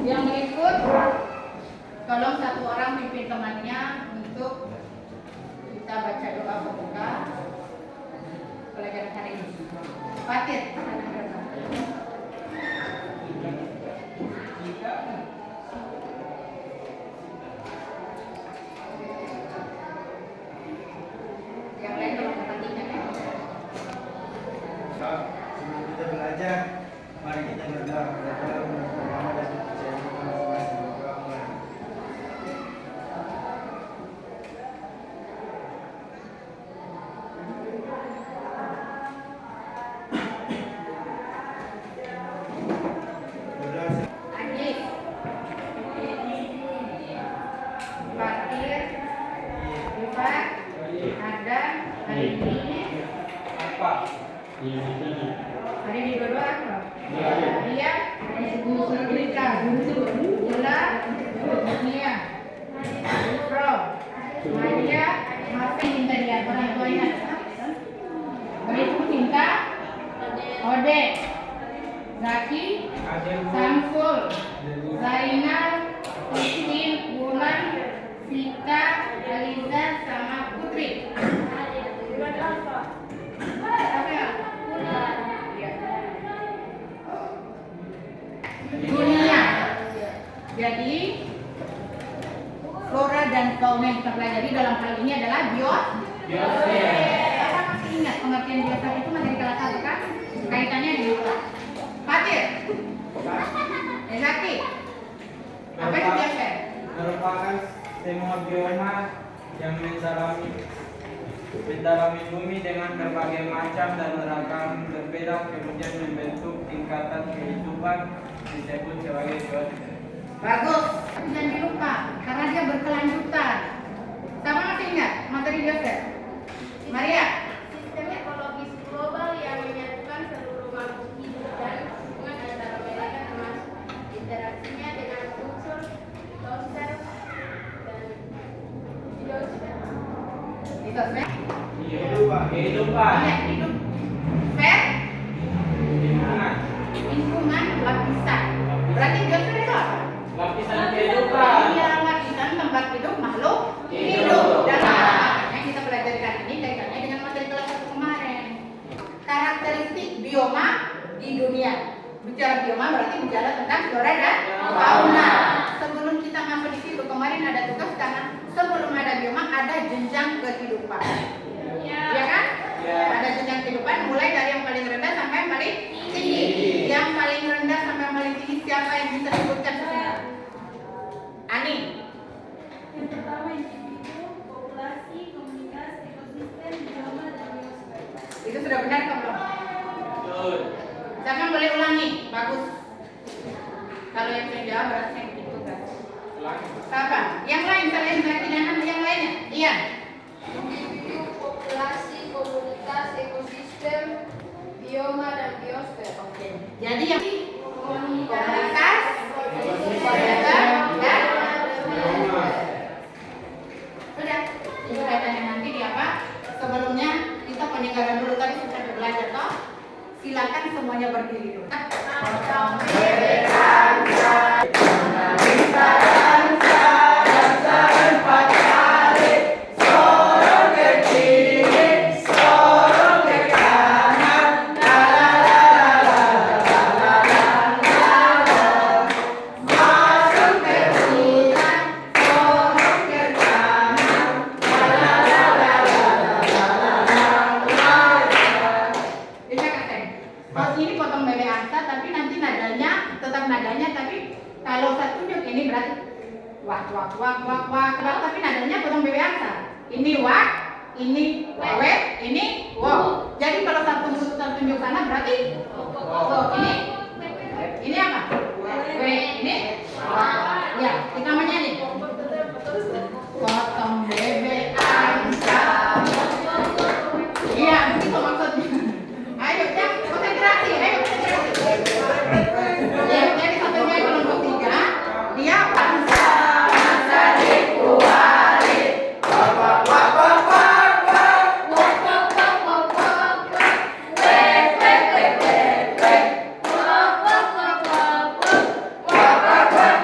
Yang berikut, tolong satu orang pimpin temannya untuk kita baca doa pembuka pelajaran hari ini. Fatir. Yang lain tolong perhatikan ya. Sebelum kita belajar, mari kita berdoa kepada Allah Subhanahu dan percaya kita masing-masing berdoa mulai. Ajis, Fatir, Rifat, Adam, hari ini hari ini dua-dua apa? Dia, Rika, Gula, Nia, Pro, Maria, Martin minta dia orang tuanya. Berikut minta Ode, Zaki, Samsul, Zainal, Christine, Bulan, Vita, Eliza, sama Putri. Dunia. Jadi flora dan fauna yang kita pelajari dalam hal ini adalah biosfer. Apa masih ingat pengertian biosfer itu materi kelas 1 kan? Kaitannya di luar. Fatir. Zaki. Apa itu biosfer? Merupakan semua bioma yang mendalami bumi dengan berbagai macam dan ragam berbeda, kemudian membentuk tingkatan kehidupan disebut sebagai biosfer. Bagus. Tapi jangan dilupa karena dia berkelanjutan. Sama masih ingat materi biosfer? Maria. Sistem ekologis global yang menyatukan seluruh makhluk hidup dan hubungan antara mereka termasuk interaksinya dengan unsur biosfer dan biosfer. Biosfer. Kehidupan. Hidup. Sfer. Lingkungan. Lingkungan lapisan. Berarti biosfer itu apa? Lapisan kehidupan. Iya, lapisan tempat hidup makhluk hidup. Dan makanya kita pelajari kali ini kaitannya dengan materi kelas 1 kemarin. Karakteristik bioma di dunia. Bicara bioma berarti bicara tentang flora dan fauna. Sebelum kita masuk di situ kemarin ada tugas karena sebelum ada bioma ada jenjang kehidupan. Ya kan? Ya. Ada jenjang kehidupan mulai dari yang paling rendah sampai yang paling tinggi. Yang paling rendah sampai yang paling tinggi siapa yang bisa disebutkan? Ani. Yang pertama individu, populasi, komunitas, ekosistem, bioma, dan biosfer. Itu sudah benar atau belum? Betul. Siapa yang boleh ulangi? Bagus. Kalau yang saya jawab berarti saya bikin tugas. Apa? Yang lain selain keyakinan yang lainnya? Iya. Individu, populasi, komunitas, ekosistem, bioma, dan biosfer. Oke. Jadi yang Komunitas, komunitas, dan sudah. Itu kaitannya nanti di apa? Sebelumnya kita penyegaran dulu tadi sudah belajar toh. Silakan semuanya berdiri dulu. Bisa kan? Kalau ini potong bebek angsa tapi nanti nadanya tetap nadanya tapi kalau satu tunjuk ini berarti wak wak wak wak wak wak tapi nadanya potong bebek angsa. Ini wak, ini wek, ini wow. Jadi kalau satu tunjuk sana berarti ini apa? Wek, ini ya kita menyanyi. Potong bebek angsa. Iya, begitu maksudnya. Ayo, Cak, konsentrasi. Ayo, konsentrasi. Ya, jadi satunya kelompok 3. Dia bangsa dikuali. Wak, wak, wak, wak, wak, wak. Wak, wak, wak, wak, wak, wak. Wek, wek, wek, wek, wek. Wak, wak, wak, wak, wak. Wak, wak, wak,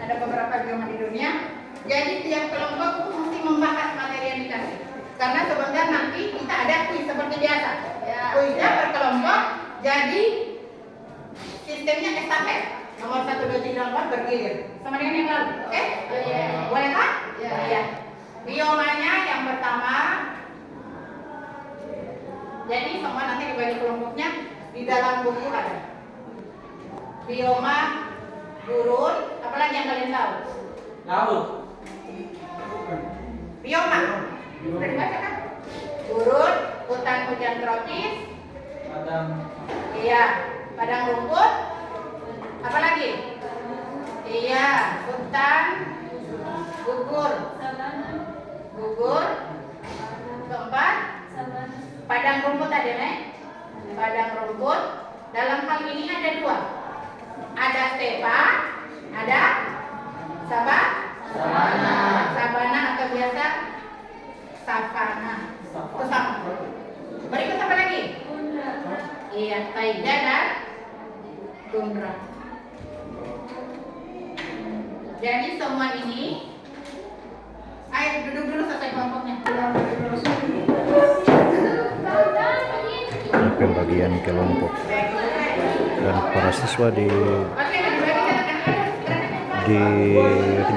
Ada beberapa bioma di dunia. Jadi tiap kelompok itu mesti membahas materi yang dikasih. Karena sebentar nanti kita ada kuis seperti biasa. Kuisnya per kelompok. Jadi sistemnya estafet. Nomor 1, 2, 3, 4 bergilir. Sama dengan yang lalu. Oke? Boleh kan? Iya. Biomanya yang pertama. Jadi semua nanti dibagi kelompoknya di dalam buku ada. Bioma, gurun, apalagi yang kalian tahu? Laut. Bioma. Sudah dibaca kan? Gurun, hutan hujan tropis. Padang. Iya, padang rumput. Apalagi? Iya, hutan, gugur. Gugur. Keempat, padang rumput ada nih. Padang rumput. Dalam hal ini ada dua. Ada stepa, ada sabana. Sabana atau biasa savana. Itu sama. Berikut apa lagi? Iya, taiga dan tundra. Jadi semua ini, ayo duduk dulu selesai kelompoknya. Ini pembagian kelompok dan para siswa di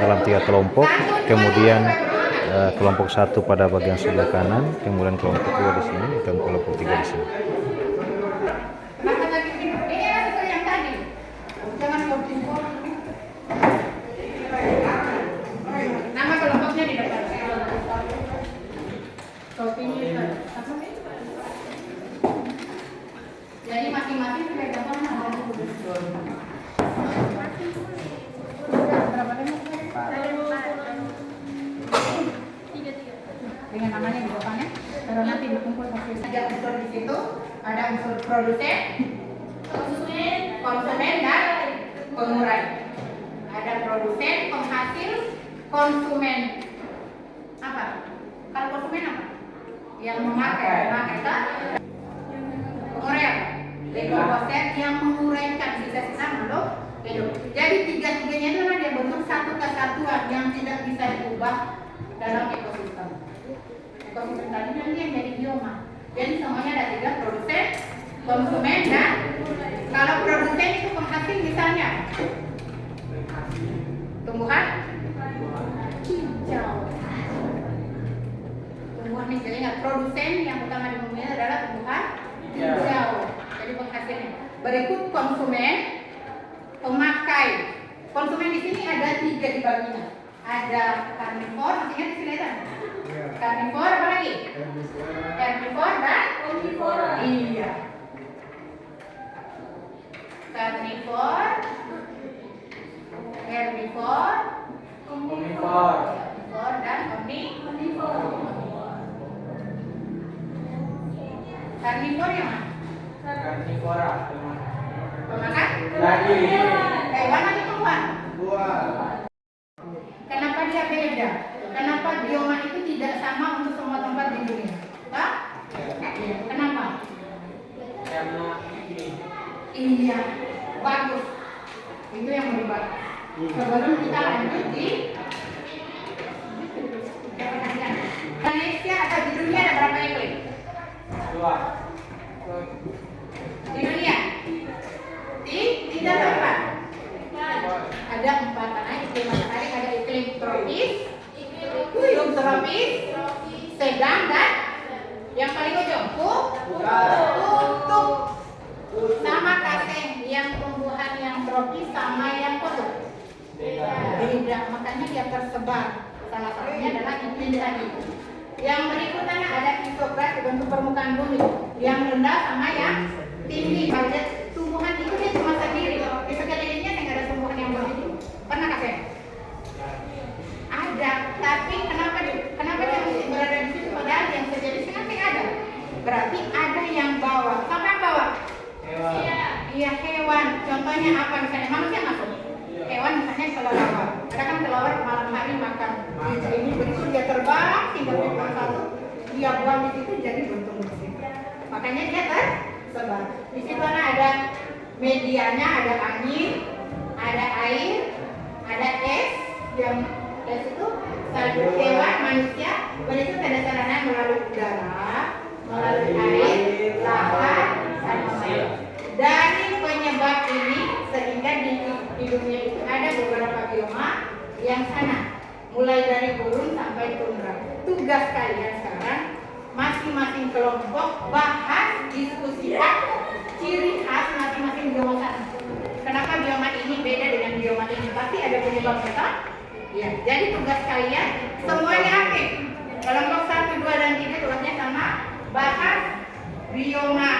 dalam 3 kelompok, kemudian kelompok 1 pada bagian sebelah kanan, kemudian kelompok 2 di sini dan kelompok 3 di sini. Yang tadi, jangan kumpul. Nama kelompoknya di depan. Kopinya jadi masing-masing pegang mana ada di buku. Berapa lama? Dengan namanya di depannya, baru nanti dikumpul sampai ada unsur di situ, ada unsur produsen, konsumen dan pengurai. Ada produsen, penghasil, konsumen. Apa? Kalau konsumen apa? Yang memakai kan? Pengurai apa? Dekomposer yang menguraikan sisa-sisa makhluk hidup. Jadi tiga-tiganya itu memang dia bentuk satu kesatuan yang tidak bisa diubah dalam ekosistem. Ekosistem tadi nanti yang jadi bioma. Jadi semuanya ada 3, produsen, konsumen dan kalau produsen itu penghasil misalnya tumbuhan hijau. Tumbuhan hijau ingat produsen yang utama di bumi adalah tumbuhan hijau. Jadi penghasilnya. Berikut konsumen, pemakai. Konsumen di sini ada 3 dibaginya. Ada karnivor, masih ingat istilahnya? Karnivor apa lagi? Herbivor dan omnivora. Iya. Karnivor, herbivor, Omnivor. dan omnivora. Karnivor yang mana? Karnivora. Pemakan? Daging. Hewan atau tumbuhan? Buah. Kenapa dia beda? Kenapa bioma itu tidak sama untuk semua tempat di dunia? Pak? Kenapa? Karena ini. Iya, bagus. Itu yang mau dibahas. Sebelum kita lanjut di Indonesia atau di dunia ada berapa iklim? 2. Di dunia? Tidak ada 4. Ada 4 karena iklim matahari ada iklim tropis, subtropis, sedang dan yang paling ujung kutub. Sama kasih yang tumbuhan yang tropis sama yang kutub. Beda, makanya dia tersebar. Salah satunya adalah iklim tadi. Yang berikutnya ada isogras bentuk permukaan bumi yang rendah sama yang tinggi. Pada tumbuhan itu dia cuma sendiri. Di sekelilingnya tidak ada tumbuhan yang begitu. Pernah kasih? Ada, tapi kenapa dia mesti berada di situ padahal yang sejenis kan tidak ada. Berarti ada yang bawa. Siapa yang bawa? Hewan. Iya hewan. Contohnya apa? Misalnya manusia masuk. Hewan misalnya kelelawar. Ada kan kelelawar malam hari makan biji ini begitu dia terbang tinggal di satu dia buang di situ jadi bentuk di situ. Makanya dia tersebar. Di situ ada medianya, ada angin, ada air, ada es, beberapa bioma yang sana, mulai dari gurun sampai tundra. Tugas kalian sekarang masing-masing kelompok bahas, diskusikan ciri khas masing-masing bioma sana. Kenapa bioma ini beda dengan bioma ini? Pasti ada penyebabnya, kan? Ya, jadi tugas kalian semuanya aktif. Kelompok 1, 2, dan 3 tugasnya sama, bahas bioma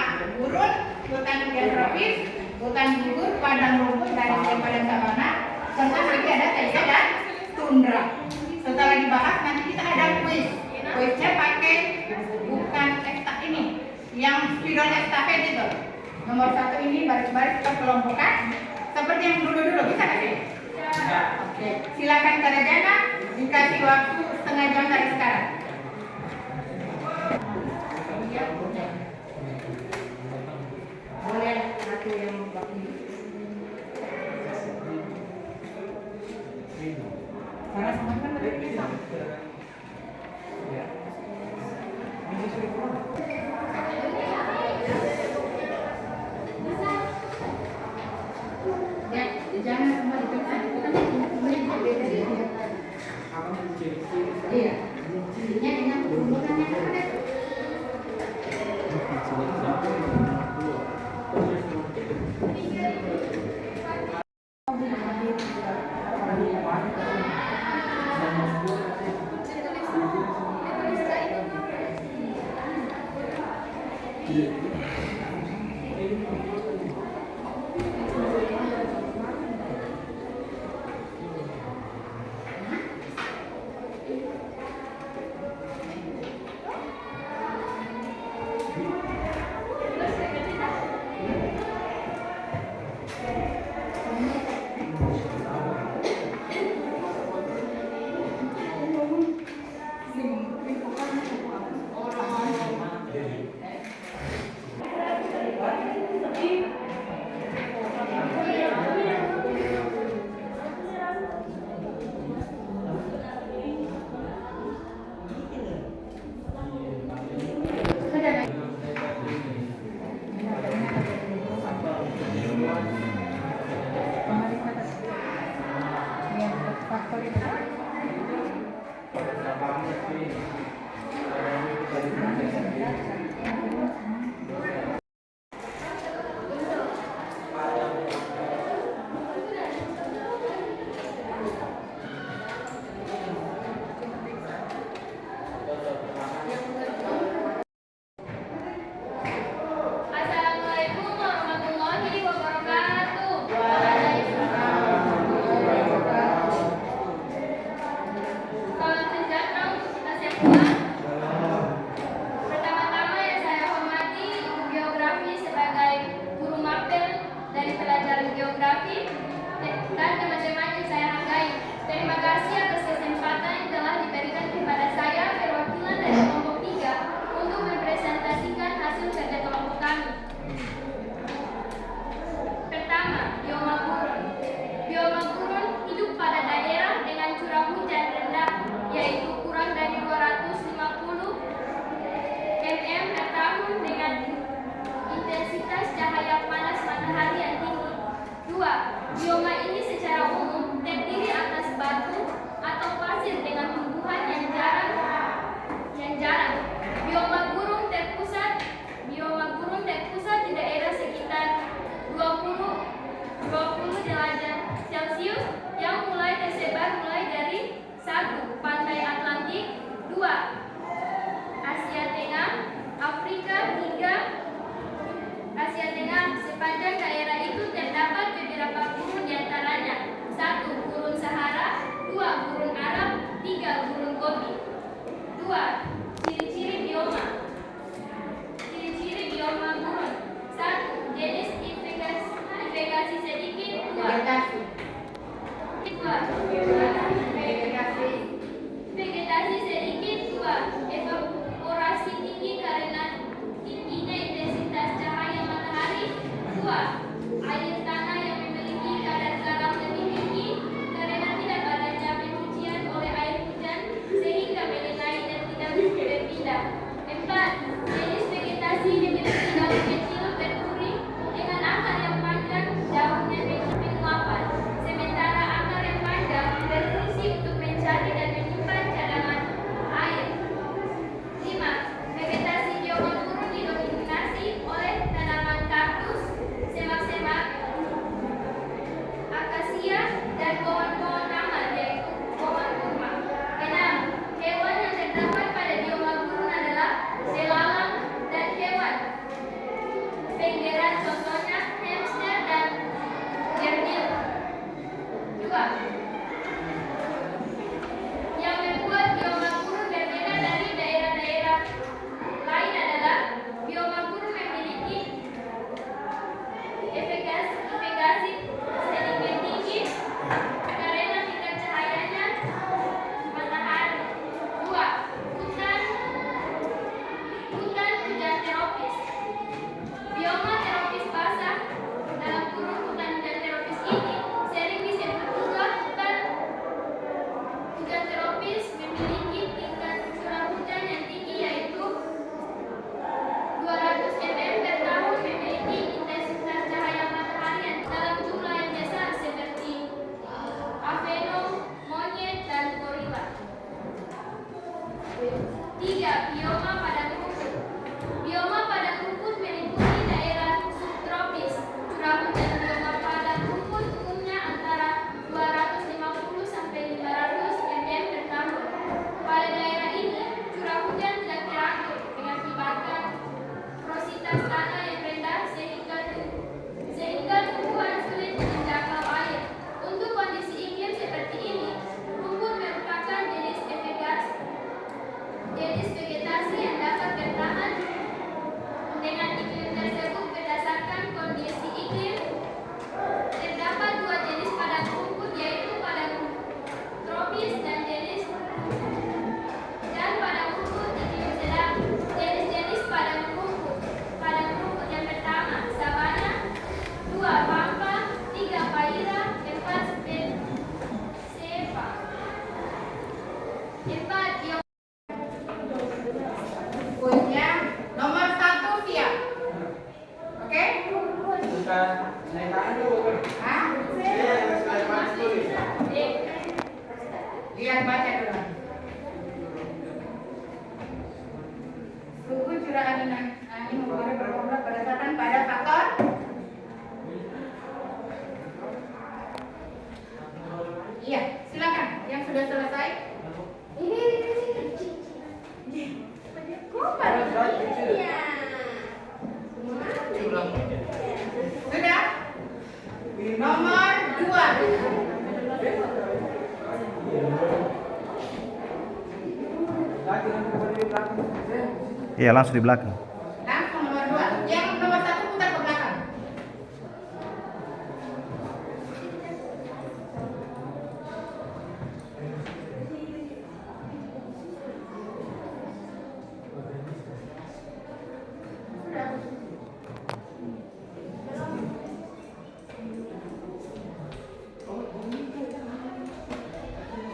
gurun, hutan hujan tropis, hutan gugur, padang rumput, dan padang sabana. Serta lagi ada taiga dan tundra. Setelah dibahas nanti kita ada kuis. Kuisnya pakai bukan ekstak ini, yang spiral estafet itu. Nomor 1 ini baris-baris perkelompokan seperti yang dulu-dulu, bisa nggak sih? Oke, silakan Sarjana, dikasih waktu setengah jam dari sekarang. Boleh satu yang karena semua kan lebih sama. Ya, jangan kembali ke sana. Itu kan sebenarnya beda ya. Iya. Cirinya dengan kerumunan yang ada. dan pohon-pohon taman, yaitu pohon kurma. 6. Hewan yang terdapat pada bioma gurun adalah belalang dan hewan penggerak, contohnya hamster dan jerdil. 2. Yang membuat bioma gurun berbeda dari daerah-daerah lain adalah bioma gurun memiliki efekasi sedikit tinggi karena tingkat cahayanya matahari. 2. Hutan hujan tropis. Bioma tropis basah dalam kurung hutan hujan tropis ini sering disebut juga hutan hujan tropis, memiliki tingkat curah hujan yang tinggi yaitu 200 mm per tahun, memiliki intensitas cahaya matahari yang dalam jumlah yang besar seperti aveno, monyet, dan gorila. 3. Bioma padang rumput. Bioma padang rumput meliputi daerah subtropis. Curah hujan bioma padang rumput umumnya antara 250 sampai 500 mm per tahun. Pada daerah ini, curah hujan tidak teratur, mengakibatkan porositas tanah yang rendah sehingga tumbuhan sulit menjangkau air. Untuk kondisi iklim seperti ini, rumput merupakan jenis vegetasi yang dapat bertahan dengan iklim tersebut. Berdasarkan kondisi iklim, terdapat 2 jenis padang rumput, yaitu padang tropis dan padang rumput iklim sedang. Jenis-jenis padang rumput yang pertama sabana, 2 pampa, 3 paira, 4 stepa. 4 bioma. Punya nomor 1 siap. Oke? Bukan naikan dulu. Hah? Lihat baca dulu. Suhu curah angin mempengaruhi berubah berdasarkan pada faktor iya, silakan. Yang sudah selesai. Ini. Sudah? Nomor 2. Iya, langsung di belakang. Langsung nomor 2. Yang nomor 1 putar ke belakang.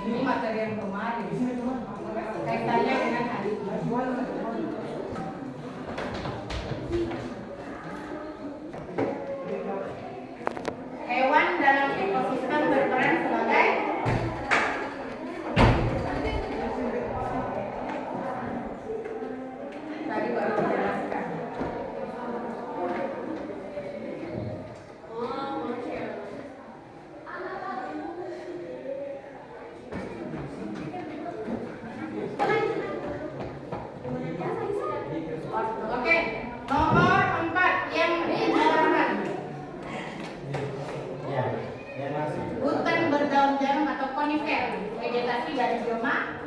Ini materi yang kemarin. Kaitannya dengan hari ini. Hewan dalam ekosistem berperan sebagai tadi baru dijelaskan. Oke, nomor 4 yang dinormal. Hutan berdaun jarum atau konifer, vegetasi dari bioma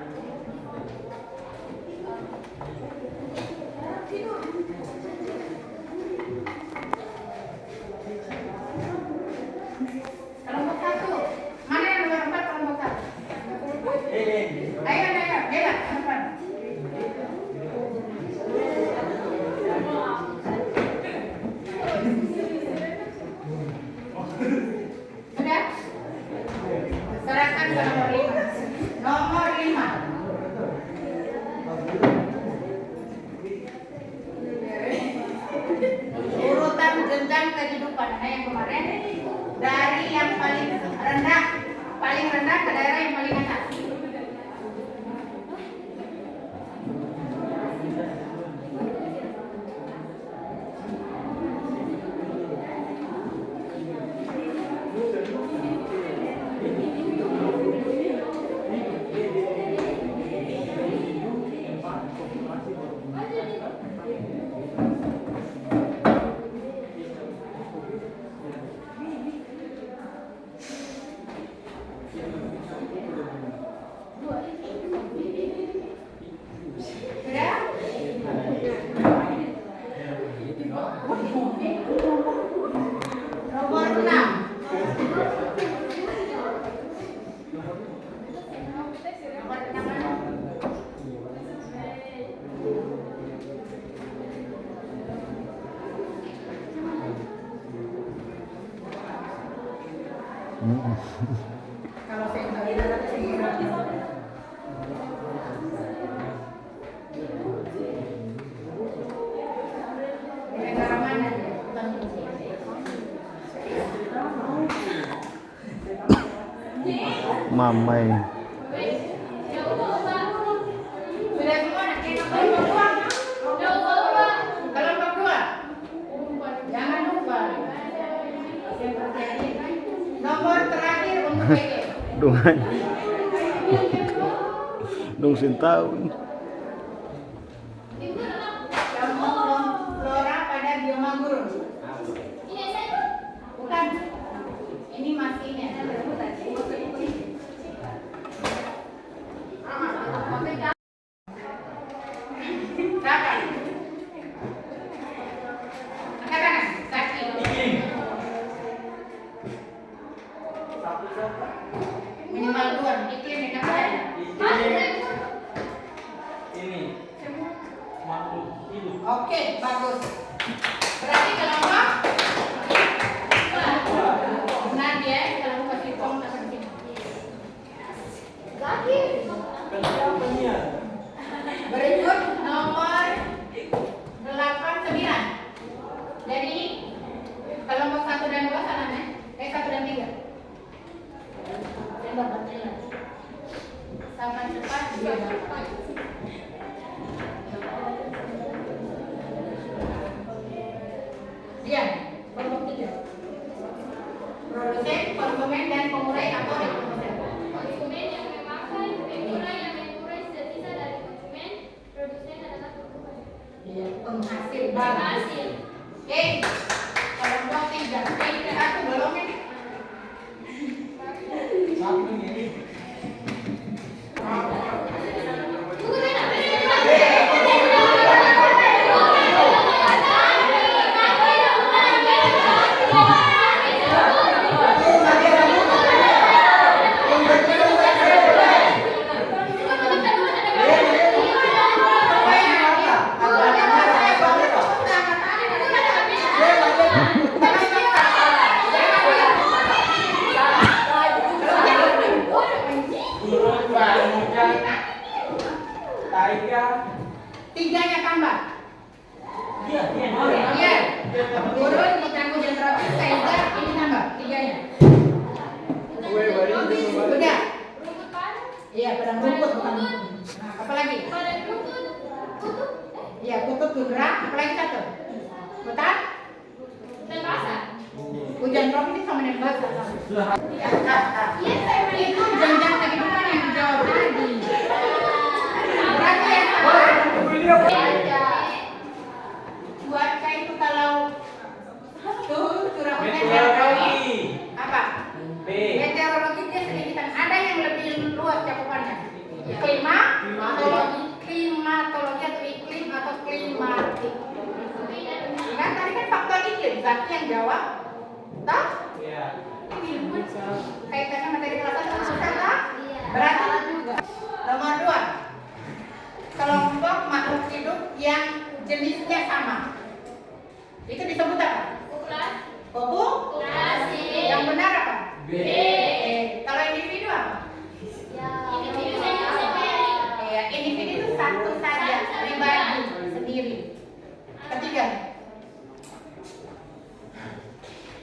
kelompok 1. Mana yang nomor 4 kelompok 1? Ayo, Bella, depan. Sudah? Serahkan ke nomor 5. Nomor 5. Urutan jenjang kehidupan. Nah, yang kemarin dari yang paling rendah ke daerah yang paling atas. Sudah? Nomor 6. Nomor 6 mana? Kalau saya tahu itu nanti di negara mana dia? Mamai. Sudah semua nak kena kelompok dua. Kelompok dua. Jangan lupa. Nomor terakhir untuk PG. Dungan. Dong sintau. Kelompok flora pada bioma gurun. Bukan. Ini masihnya. Siapa? Angkat tangan. Kaki. Minimal 2. Iklim yang apa? Ini makhluk hidup. Oke, bagus. Berarti kelompok benar dia kalau kasih pom akan sini. Berikut nomor 8, 9. Jadi kelompok 1 dan 2 salahnya. 1 dan 3. Coba baca. Sama cepat dia dapat. Dia kelompok 3. Produsen, konsumen dan pengurai atau rekomendasi. Konsumen yang memakai, pengurai yang mengurai sisa dari konsumen, produsen adalah pengurai. Iya, penghasil. Penghasil. Oke, kelompok 3. Oke, 1 belum ini. Satu ini. Taiga. 3-nya tambah. Iya. Iya. Gurun, Mutanggu, dan Terapi, Taiga, ini tambah 3-nya. Udah. Rumput padang, Iya, padang rumput bukan. Nah, apa lagi? padang rumput, kutub, Iya, kutub tundra, apa lagi 1? Hutan, dan basah. hujan tropis sama dengan basah. Iya, saya Itu jenjang kehidupan yang dijawab tadi. Berarti yang cuaca itu kalau curah hujan Meteorologi. apa? B. Meteorologi dia sedikit ada yang lebih luas cakupannya. Klimatologi atau iklim atau klimatik. Kan tadi kan faktor iklim, Zaki yang jawab. Tahu? Iya. Kaitannya materi kelas 1 susah tak? Berarti juga. Nomor 2. Kelompok makhluk hidup yang jenisnya sama. Itu disebut apa? populasi. Yang benar apa? B. Kalau individu apa? Individu sendiri. Individu itu satu saja, pribadi sendiri. Ketiga,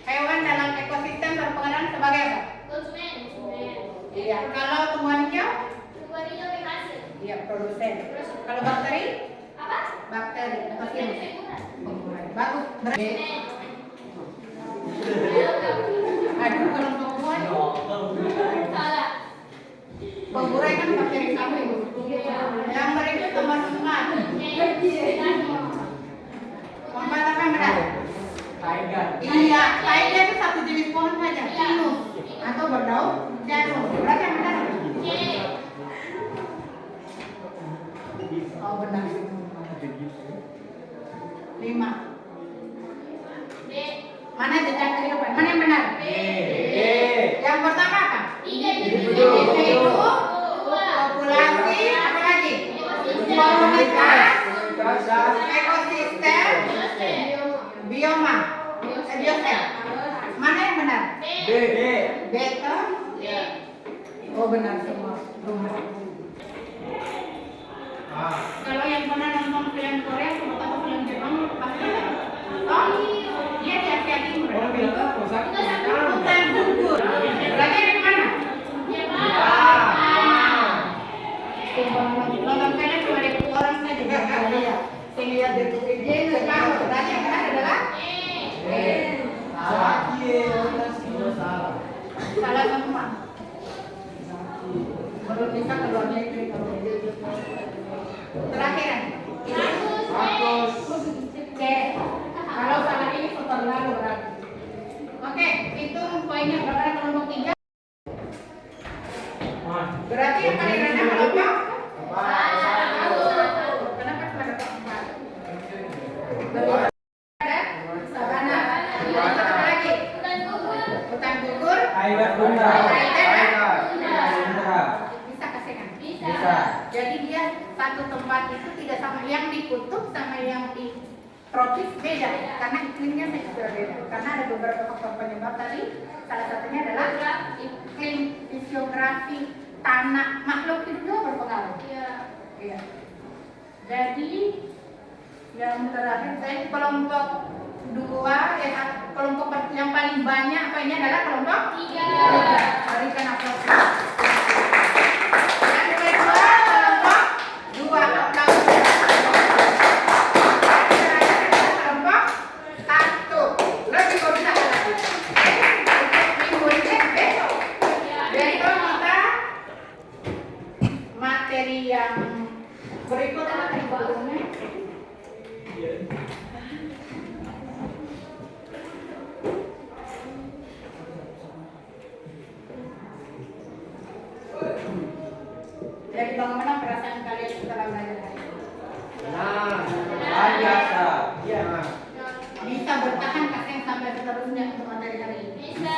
hewan dalam ekosistem berperan sebagai apa? Konsumen. Iya. Kalau tumbuhan hijau, Tumbuhan hijau penghasil. iya produsen. Kalau bakteri, Apa? bakteri atau virus. Pengurai. Bagus. Berarti. Aduh, kalau pemburuan, Salah. pemburuan kan bakteri kamu ibu. Yang berikut teman-teman. Keempat apa yang benar? Taiga. Iya, taiga itu satu jenis pohon saja, pinus atau berdaun janus. Berarti yang benar? ekosistem, bioma, biosfer. Mana yang benar? B. Beta. Oh benar semua. Kalau yang pernah nonton film Korea atau film Jepang pasti tahu. Oh iya di Asia Timur. Hutan gugur. Berarti dari mana? Nonton film cuma ada orang saja yang lihat. Yang lihat dari video itu tahu. Berarti yang benar adalah salah semua. Baru bisa keluarnya itu kalau terakhir. C. Kalau salah ini putar lalu berarti. Oke, itu poinnya berapa kelompok 3? Berarti yang paling rendah kelompok? Kenapa cuma dapat 4? Ada sabana. Itu apa lagi? Hutan gugur. Aida Bunda. Bisa kasihkan? Bisa. Jadi dia satu tempat itu tidak sama, yang di kutub sama yang di tropis beda karena iklimnya sudah beda. Karena ada beberapa faktor penyebab tadi. Salah satunya adalah iklim, fisiografi, tanah, makhluk hidup juga berpengaruh. Iya. Jadi yang terakhir saya kelompok 2 kelompok yang paling banyak apa ini adalah kelompok 3. Berikan aplaus. Yang kedua kelompok 2 aplaus. Kelompok 1 lebih bisa lagi. Minggu ini besok. Jadi kalau kita materi yang berikutnya materi sebelumnya. Jadi bagaimana perasaan kalian setelah belajar hari ini? Luar biasa. Bisa bertahan kasih sampai seterusnya untuk materi hari ini? Bisa.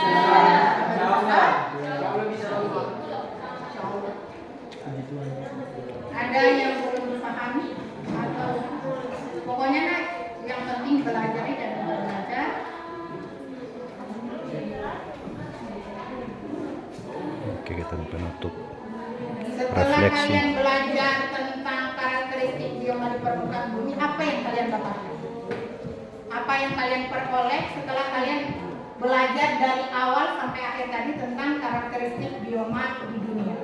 Insya Allah. Ada yang belum memahami atau pokoknya nah, yang penting belajar dan belajar. Oke, kita penutup Setelah refleksi. kalian belajar tentang karakteristik bioma di permukaan bumi, apa yang kalian dapatkan? Apa yang kalian peroleh setelah kalian belajar dari awal sampai akhir tadi tentang karakteristik bioma di dunia?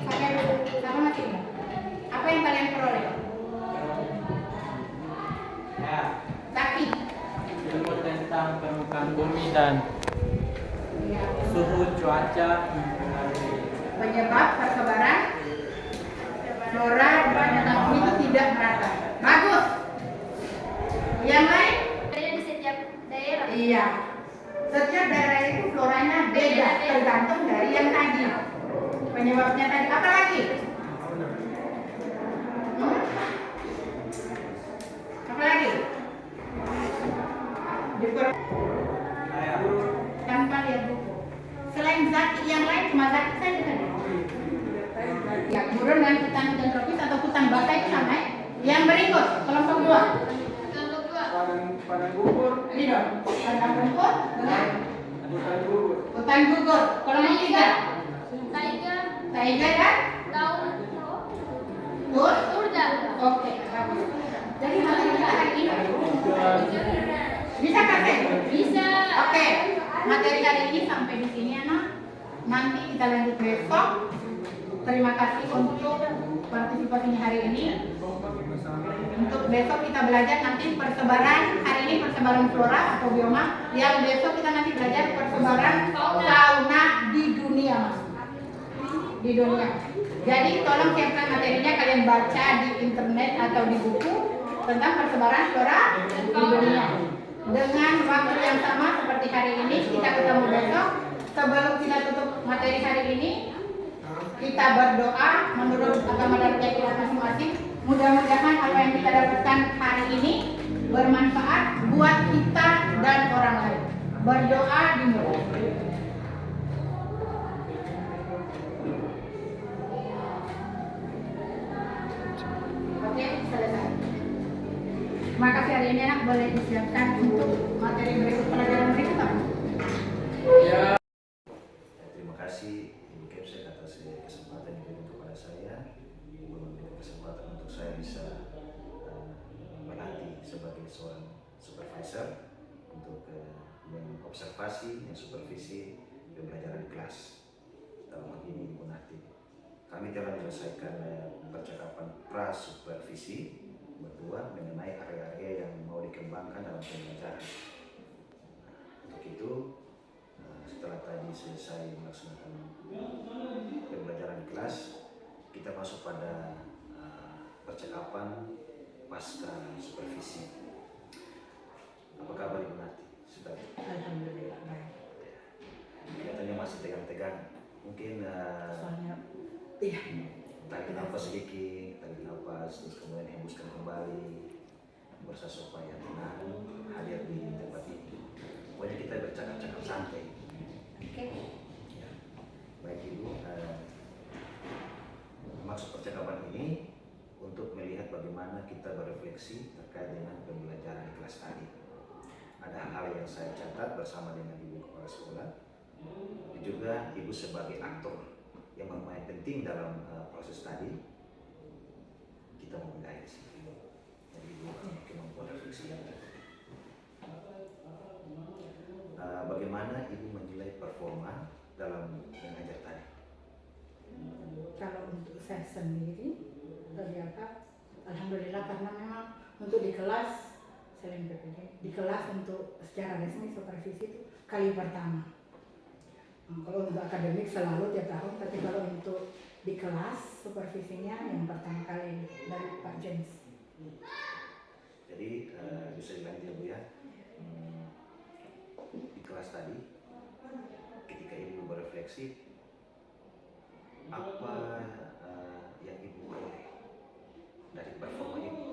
Sampai sama masih ingat? Apa yang kalian peroleh? Ya. Tapi Ilmu tentang permukaan bumi dan suhu cuaca mempengaruhi. penyebab persebaran flora dan bumi itu tidak merata. Bagus. Yang lain? Ada di setiap daerah. Iya. Setiap daerah itu floranya beda, tergantung dari yang tadi. Penyebabnya tadi apa lagi? Apa lagi? Tanpa lihat buku. Selain zat yang lain cuma zat saja kan? Ya, gurun dan hutan tropis atau hutan basah itu sama ya? Yang berikut, kelompok 2. Kelompok 2. Padang gugur. Ini dong, padang rumput dengan Hutan gugur. hutan gugur. Kelompok 3. Taiga. Taiga dan Daun. Turda. Turda. Oke, bagus. Jadi materi kita hari ini bisa kan? Bisa. Oke, materi hari ini sampai di sini anak. Nanti kita lanjut besok. Terima kasih untuk partisipasinya hari ini. Untuk besok kita belajar nanti persebaran, hari ini persebaran flora atau bioma. Yang besok kita nanti belajar persebaran fauna di dunia, Mas. Di dunia. Jadi tolong siapkan materinya, kalian baca di internet atau di buku tentang persebaran flora di dunia. Dengan waktu yang sama seperti hari ini, kita ketemu besok. Sebelum kita tutup materi hari ini, kita berdoa menurut agama dan keyakinan masing-masing. Mudah-mudahan apa yang kita dapatkan hari ini bermanfaat buat kita dan orang lain. Berdoa dimulai. Oke, selesai. pagi hari ini anak boleh disiapkan untuk materi berikut pelajaran berikut. Terima kasih Ibu Kepsek atas kesempatan yang diberikan kepada saya. Ibu memberikan kesempatan untuk saya bisa berlatih sebagai seorang supervisor untuk mengobservasi, supervisi pembelajaran di kelas. Dalam hal ini Ibu Nati, kami telah menyelesaikan percakapan pra-supervisi berdua mengenai area-area yang mau dikembangkan dalam pembelajaran. Untuk itu, setelah tadi selesai melaksanakan pembelajaran di kelas, kita masuk pada percakapan pasca supervisi. Apa kabar Ibu Nati? Sudah? Alhamdulillah baik. Kelihatannya masih tegang-tegang. Mungkin Soalnya iya. tarik nafas sedikit, tarik nafas, terus kemudian hembuskan kembali, berusaha supaya tenang hadir di tempat ini. Pokoknya kita bercakap-cakap santai. Oke. Ya. Baik Ibu, maksud percakapan ini untuk melihat bagaimana kita berefleksi terkait dengan pembelajaran di kelas tadi. Ada hal yang saya catat bersama dengan Ibu Kepala Sekolah, tapi juga Ibu sebagai aktor yang bermain penting dalam proses tadi. Kita mau menggait di sini. Jadi Ibu mungkin membuat refleksi yang bagaimana Ibu menilai performa dalam mengajar tadi? Kalau untuk saya sendiri ternyata alhamdulillah, karena memang untuk di kelas selain PPD, di kelas untuk secara resmi supervisi itu kali pertama. Kalau untuk akademik selalu tiap tahun, tapi kalau untuk di kelas supervisinya yang pertama kali dari Pak James. Jadi bisa dilanjut Bu ya. Di kelas tadi, ketika Ibu berefleksi, apa yang Ibu peroleh dari performa Ibu?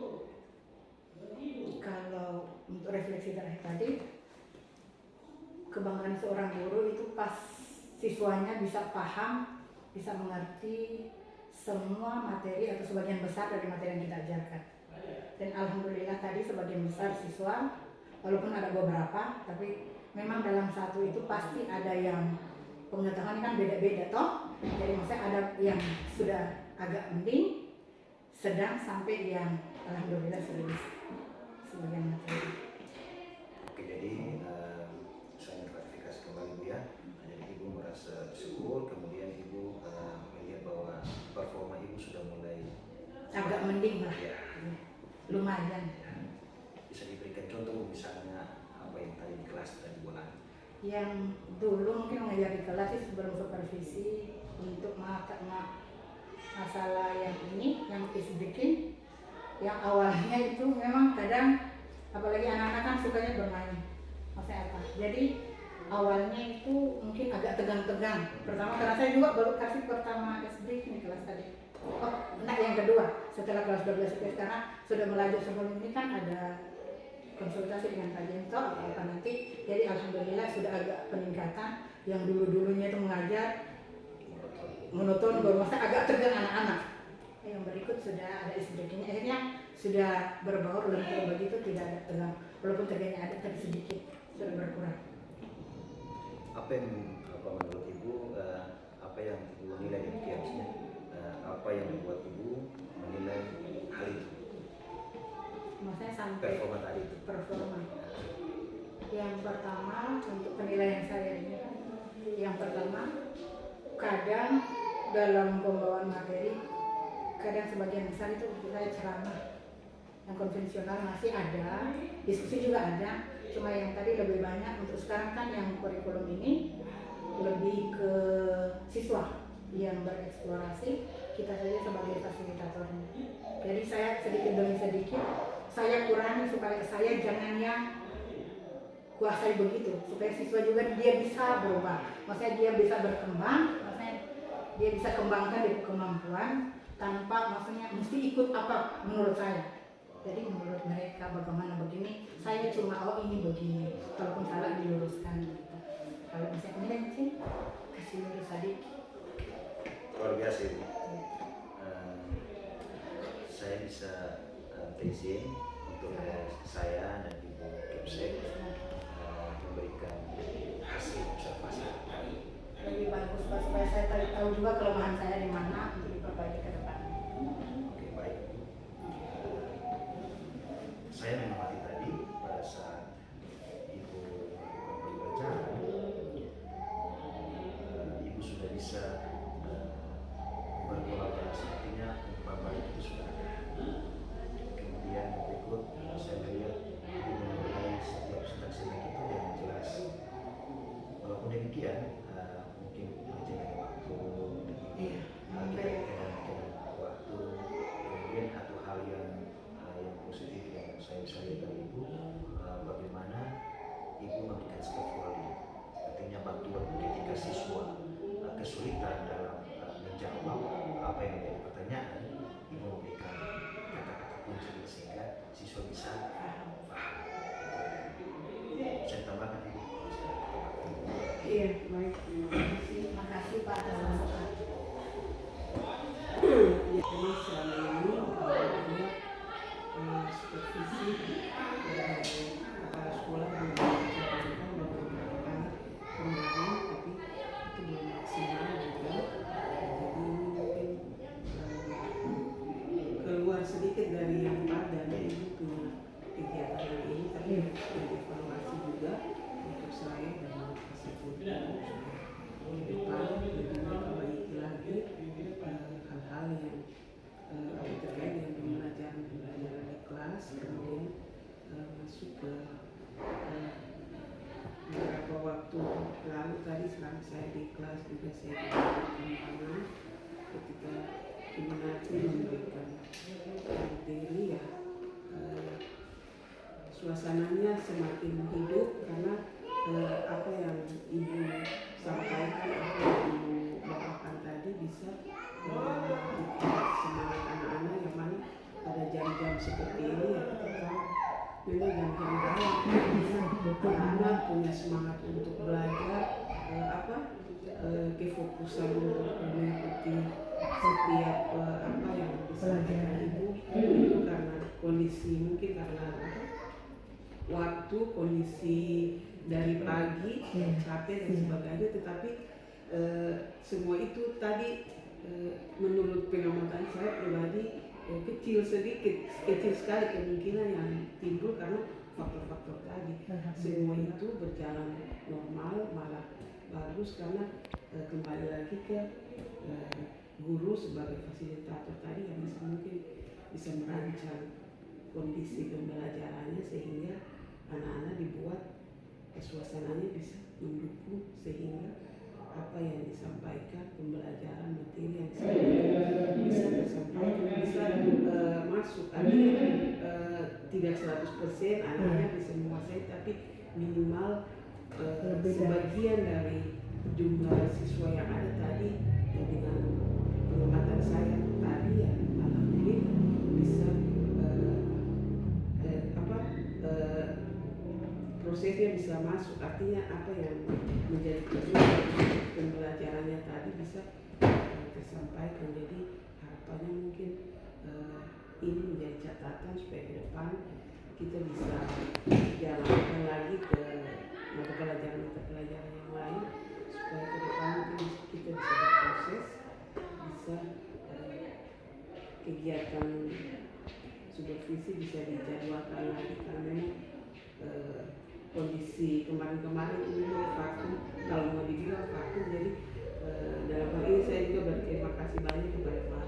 Kalau untuk refleksi terakhir tadi, kebanggaan seorang guru itu pas siswanya bisa paham, bisa mengerti semua materi atau sebagian besar dari materi yang kita ajarkan. Dan alhamdulillah tadi sebagian besar siswa, walaupun ada beberapa, tapi memang dalam satu itu pasti ada yang pengetahuan kan beda-beda toh. Jadi maksudnya ada yang sudah agak mending, sedang, sampai yang alhamdulillah sudah bisa sebagian materi. Oke, jadi saya klarifikasi kembali Bu ya. Jadi Ibu merasa bersyukur, kemudian Ibu melihat bahwa performa Ibu sudah mulai Agak mending lah, ya. lumayan. Bisa diberikan contoh misalnya apa yang tadi di kelas tadi bulan? Yang dulu mungkin mengajar di kelas itu sebelum supervisi untuk masalah yang ini, yang isbikin, yang awalnya itu memang kadang apalagi anak-anak kan sukanya bermain. Maksudnya apa? Jadi awalnya itu mungkin agak tegang-tegang. Pertama karena saya juga baru kasih pertama SD ini kelas tadi. Oh, nah yang kedua setelah kelas 12 SD, karena sudah belajar sebelum ini kan ada konsultasi dengan Pak Jento apa nanti. Jadi alhamdulillah sudah agak peningkatan. Yang dulu-dulunya itu mengajar monoton, bermasa agak tegang anak-anak. Yang berikut sudah ada SDG-nya, akhirnya sudah berbaur, lebih begitu tidak ada tegang. Walaupun tegangnya ada tapi sedikit, sudah berkurang. Apa yang menurut Ibu, apa yang Ibu nilai demikian maksudnya? Apa yang membuat Ibu menilai hal itu? Maksudnya sampai Performa tadi itu. performa. Yang pertama untuk penilaian saya ini, yang pertama kadang dalam pembawaan materi, kadang sebagian besar itu saya ceramah. Yang konvensional masih ada, diskusi juga ada, cuma yang tadi lebih banyak. Untuk sekarang kan yang kurikulum ini lebih ke siswa yang bereksplorasi, kita saja sebagai fasilitatornya. Jadi saya sedikit demi sedikit saya kurangi supaya saya jangan yang kuasai begitu, supaya siswa juga dia bisa berubah, maksudnya dia bisa berkembang, maksudnya dia bisa kembangkan dari kemampuan tanpa maksudnya mesti ikut apa menurut saya. Jadi menurut mereka bagaimana begini, saya cuma oh ini begini, kalaupun salah diluruskan gitu. Kalau misalnya ini sih kasih lurus sedikit. Luar biasa Ibu. Saya bisa izin untuk saya dan Ibu Kepsek memberikan hasil observasi kami. Lebih bagus Pak, supaya saya tahu juga kelemahan saya di mana untuk diperbaiki ke depan. Oke, baik. Saya mengamati tadi pada saat Ibu melakukan pembelajaran, Ibu sudah bisa berkolaborasi, artinya memperbaiki itu sudah ada. Kemudian berikut saya melihat Ibu menilai setiap sidak-sidak itu dengan jelas. Walaupun demikian, mungkin menjaga waktu, kita waktu, kemudian satu hal yang positif yang saya bisa lihat dari Ibu, bagaimana Ibu memberikan scaffolding, artinya bantuan ketika siswa kesulitan dalam menjawab apa yang menjadi pertanyaan, Ibu memberikan kata-kata kunci sehingga siswa bisa paham. Saya tambahkan Ibu. Iya, baik. Terima kasih Pak atas masukan. Ya, memang selama ini ada supervisi dari kepala sekolah belum disampaikan beberapa kali kemarin, tapi itu belum maksimal juga. Jadi mungkin keluar sedikit dari yang padan itu punya kegiatan hari ini, tapi evaluasi juga untuk saya dan eksekutif ke depan lebih memperbaiki lagi hal-hal yang terkait dengan pembelajaran di kelas, kemudian masuk ke beberapa waktu lalu tadi selama saya di kelas juga saya perkembangan ketika Ibu memberikan materi ya, suasananya semakin hidup karena apa yang Ibu sampaikan, apa yang Ibu bawakan tadi bisa membuat semangat anak-anak yang mana pada jam-jam seperti ini ya kita memang jam-jam rawan anak-anak punya semangat untuk belajar, kefokusan untuk mengikuti setiap apa yang disampaikan Ibu itu karena kondisi, mungkin karena waktu, kondisi dari pagi, capek dan sebagainya, tetapi semua itu tadi menurut pengamatan saya pribadi kecil sekali kemungkinan yang timbul karena faktor-faktor tadi. Semua itu berjalan normal, malah bagus karena kembali lagi ke guru sebagai fasilitator tadi yang mungkin bisa merancang kondisi pembelajarannya sehingga anak-anak dibuat suasananya bisa mendukung sehingga apa yang disampaikan, pembelajaran materi yang disampaikan bisa tersampaikan, bisa masuk. Artinya tidak 100% anak-anak bisa menguasai, tapi minimal sebagian dari jumlah siswa yang ada tadi dengan pengamatan saya tadi ya alhamdulillah bisa prosesnya bisa masuk, artinya apa yang menjadi tujuan pembelajarannya tadi bisa tersampaikan. Jadi harapannya mungkin ini menjadi catatan supaya ke depan kita bisa jalankan lagi ke mata pelajaran yang lain supaya ke depan mungkin kita bisa berproses, bisa kegiatan supervisi bisa dijadwalkan lagi karena memang kondisi kemarin ini vakum, kalau mau dibilang vakum. Jadi dalam hal ini saya juga berterima kasih banyak kepada Pak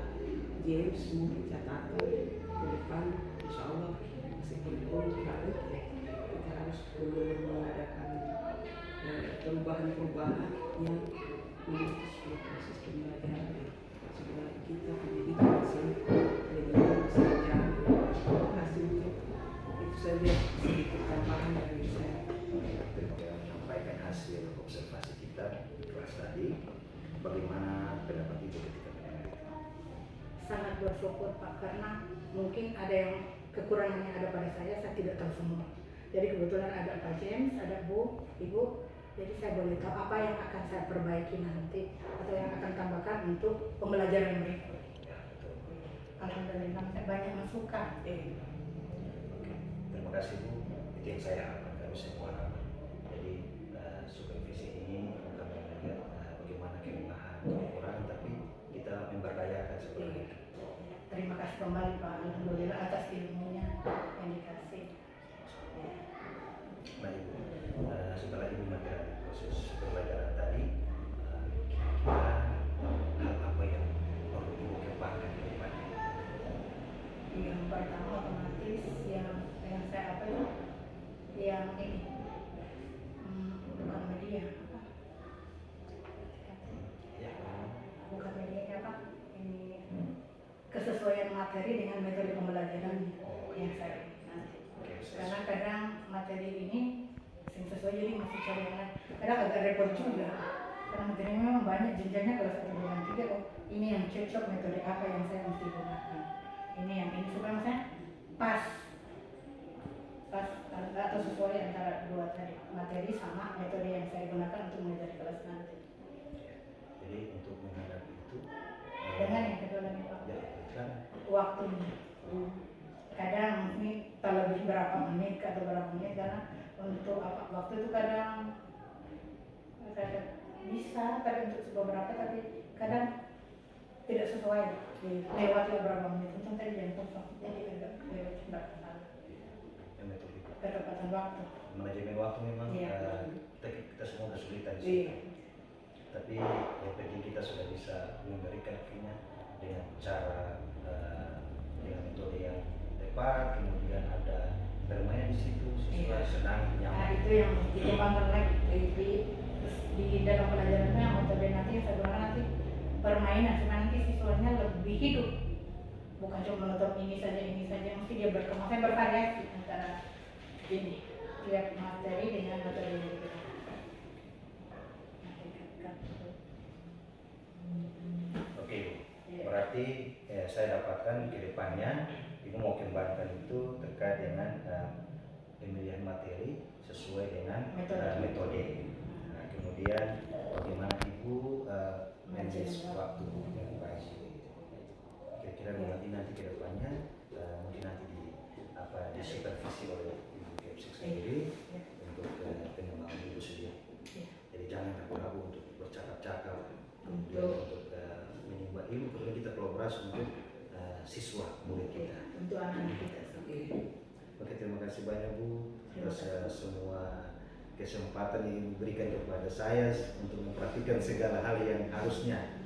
James, mungkin catatan ke depan insya Allah meskipun harus kita harus mengadakan perubahan-perubahan yang menuju proses pembelajaran supaya kita pendidikan bisa lebih berjalan hasilnya. Itu saja sedikit tambahan dari saya. Menyampaikan hasil observasi kita di kelas tadi, bagaimana pendapat Ibu ketika mendengar? Sangat bersyukur Pak, karena mungkin ada yang kekurangan yang ada pada saya tidak tahu semua. Jadi kebetulan ada Pak James, ada Ibu, jadi saya boleh tahu apa yang akan saya perbaiki nanti atau yang akan tambahkan untuk pembelajaran berikut. Alhamdulillah banyak masukan. terima kasih Bu. Itu yang saya harapkan, kami semua harapkan. Jadi supervisi ini bukan melihat bagaimana kelemahan kekurangan, tapi kita memberdayakan seperti itu. Terima kasih kembali Pak, alhamdulillah atas ilmunya yang dikasih. Nah Ibu, setelah Ibu menjalani proses pembelajaran tadi, kira-kira hal apa yang perlu Ibu kembangkan ke depannya? Yang pertama otomatis yang saya apa ya, yang ini bukan media apa, Ya, bukan media apa, ini kesesuaian materi dengan metode pembelajaran yang saya nanti. Karena kadang materi ini yang sesuai jadi masih cari yang lain. Kadang agak repot juga. Karena materinya memang banyak jenjangnya kalau 1, 2, dan 3. Oh, ini yang cocok metode apa yang saya mesti gunakan. Ini yang ini supaya saya pas atau sesuai antara dua tadi materi sama metode yang saya gunakan untuk mengajar kelas nanti. jadi untuk menghadapi itu, Dengan yang kedua lagi Pak, ya, kan, waktunya. Kadang ini terlebih berapa menit atau berapa menit karena untuk apa waktu itu kadang bisa tapi untuk beberapa tapi kadang tidak sesuai lewatlah berapa menit itu tadi yang kosong jadi agak lewat berapa kali yang metode ketepatan waktu. manajemen waktu memang Iya. kita semua kesulitan di Iya. situ. Tapi yang penting kita sudah bisa memberikan akhirnya dengan cara dengan metode yang tepat, kemudian ada bermain di situ, siswa senang, Nah nyaman. itu yang dikembangkan lagi di dalam pelajarannya metode nanti saya gunakan nanti permainan supaya nanti siswanya lebih hidup, bukan cuma menutup ini saja mesti dia berkembang, saya bervariasi antara ini tiap materi dengan metode yang digunakan. Oke, berarti saya dapatkan ke depannya Ibu mau kembangkan itu terkait dengan pemilihan materi sesuai dengan metode. Nah, kemudian bagaimana Ibu manage waktu yang baik. Kira-kira nanti ke depannya mungkin nanti disupervisi oleh Ibu Kepsek sendiri untuk pengembangan Ibu sendiri. Jadi jangan ragu-ragu untuk bercakap-cakap, kemudian untuk menimba ilmu, kemudian kita kolaborasi untuk siswa murid kita. Untuk anak-anak kita sendiri. Oke, terima kasih banyak Bu atas semua kesempatan yang diberikan kepada saya untuk memperhatikan segala hal yang harusnya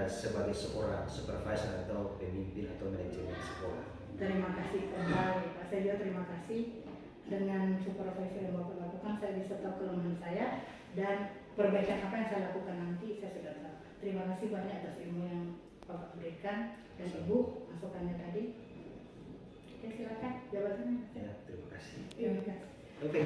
sebagai seorang supervisor atau pemimpin atau manajemen sekolah. Terima kasih kembali Pak. Saya juga terima kasih dengan supervisor yang Bapak lakukan saya bisa tahu kelemahan saya dan perbaikan apa yang saya lakukan nanti saya sudah tahu. Terima kasih banyak atas ilmu yang Bapak berikan dan Ibu masukannya tadi. Oke, silakan jawabannya. Ya, terima kasih. Terima kasih. Oke.